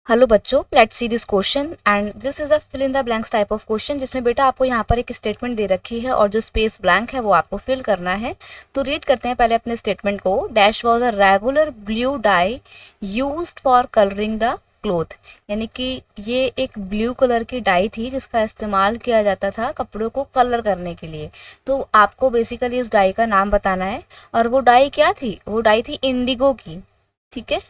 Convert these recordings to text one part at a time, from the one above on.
Hello बच्चों, let's see this question and this is a fill in the blanks type of question जिसमें बेटा आपको यहाँ पर एक स्टेटमेंट दे रखी है और जो स्पेस ब्लैंक है वो आपको फिल करना है। तो रीड करते हैं पहले अपने स्टेटमेंट को। Dash was a regular blue die used for colouring the cloth. यानी कि ये एक ब्लू कलर की डाई थी जिसका इस्तेमाल किया जाता था कपड़ों को कलर करने के लिए। तो आपको बेसिकली उस डाई का नाम बताना है और वो डाई क्या थी? वो डाई थी इंडिगो की। ठीक है,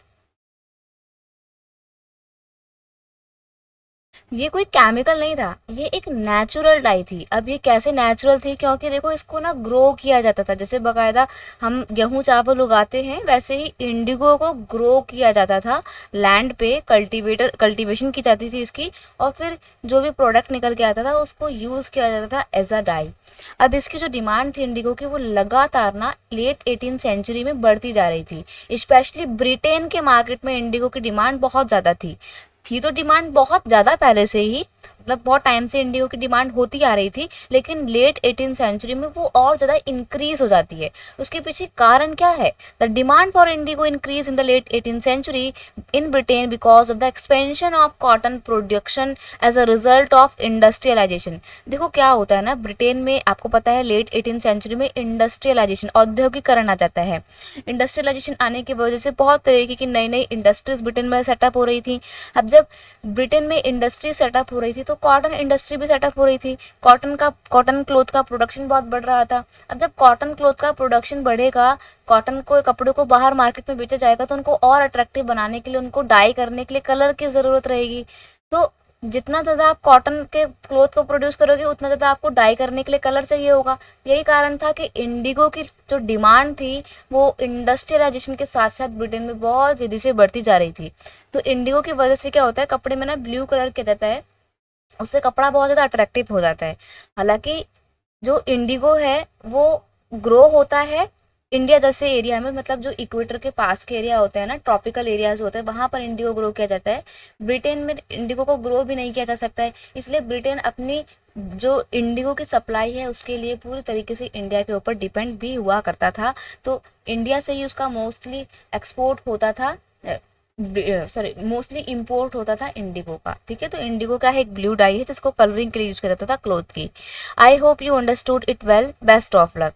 ये कोई केमिकल नहीं था, ये एक नेचुरल डाई थी। अब ये कैसे नेचुरल थी? क्योंकि देखो इसको ना ग्रो किया जाता था, जैसे बकायदा हम गेहूं चावल उगाते हैं वैसे ही इंडिगो को ग्रो किया जाता था लैंड पे। कल्टीवेशन की जाती थी इसकी और फिर जो भी प्रोडक्ट निकल के आता था उसको यूज़ किया जाता था एज अ डाई। अब इसकी जो डिमांड थी इंडिगो की वो लगातार ना लेट 18th सेंचुरी में बढ़ती जा रही थी। स्पेशली ब्रिटेन के मार्केट में इंडिगो की डिमांड बहुत ज़्यादा थी तो डिमांड बहुत ज़्यादा पहले से ही, मतलब बहुत टाइम से इंडिगो की डिमांड होती आ रही थी, लेकिन लेट 18th सेंचुरी में वो और ज़्यादा इंक्रीज हो जाती है। उसके पीछे कारण क्या है? The demand for indigo increase in the late 18th century in Britain because of the expansion of cotton production as a result of industrialisation. देखो क्या होता है ना, ब्रिटेन में आपको पता है लेट 18th सेंचुरी में इंडस्ट्रियलाइजेशन, औद्योगिकरण आ जाता है। इंडस्ट्रियलाइजेशन आने की वजह से बहुत तरीके की नई नई इंडस्ट्रीज ब्रिटेन में सेटअप हो रही थी। अब जब ब्रिटेन में इंडस्ट्री सेटअप हो रही थी तो कॉटन इंडस्ट्री भी सेटअप हो रही थी। कॉटन क्लोथ का प्रोडक्शन बहुत बढ़ रहा था। अब जब कॉटन क्लोथ का प्रोडक्शन बढ़ेगा, कॉटन को कपड़ों को बाहर मार्केट में बेचा जाएगा तो उनको और अट्रैक्टिव बनाने के लिए, उनको डाई करने के लिए कलर की ज़रूरत रहेगी। तो जितना ज़्यादा आप कॉटन के क्लोथ को प्रोड्यूस करोगे उतना ज़्यादा आपको डाई करने के लिए कलर चाहिए होगा। यही कारण था कि इंडिगो की जो डिमांड थी वो इंडस्ट्रियलाइजेशन के साथ साथ ब्रिटेन में बहुत तेज़ी से बढ़ती जा रही थी। तो इंडिगो की वजह से क्या होता है, कपड़े में ना ब्लू कलर किया जाता है, उससे कपड़ा बहुत ज़्यादा अट्रैक्टिव हो जाता है। हालांकि जो इंडिगो है वो ग्रो होता है इंडिया जैसे एरिया में, मतलब जो इक्वेटर के पास के एरिया होते हैं ना, ट्रॉपिकल एरियाज होते हैं, वहाँ पर इंडिगो ग्रो किया जाता है। ब्रिटेन में इंडिगो को ग्रो भी नहीं किया जा सकता है, इसलिए ब्रिटेन अपनी जो इंडिगो की सप्लाई है उसके लिए पूरी तरीके से इंडिया के ऊपर डिपेंड भी हुआ करता था। तो इंडिया से ही उसका मोस्टली एक्सपोर्ट होता था, सॉरी मोस्टली इंपोर्ट होता था इंडिगो का। ठीक है, तो इंडिगो का है एक ब्लू डाई है जिसको कलरिंग के लिए यूज किया जाता था क्लोथ की। I hope you understood it well. Best of luck.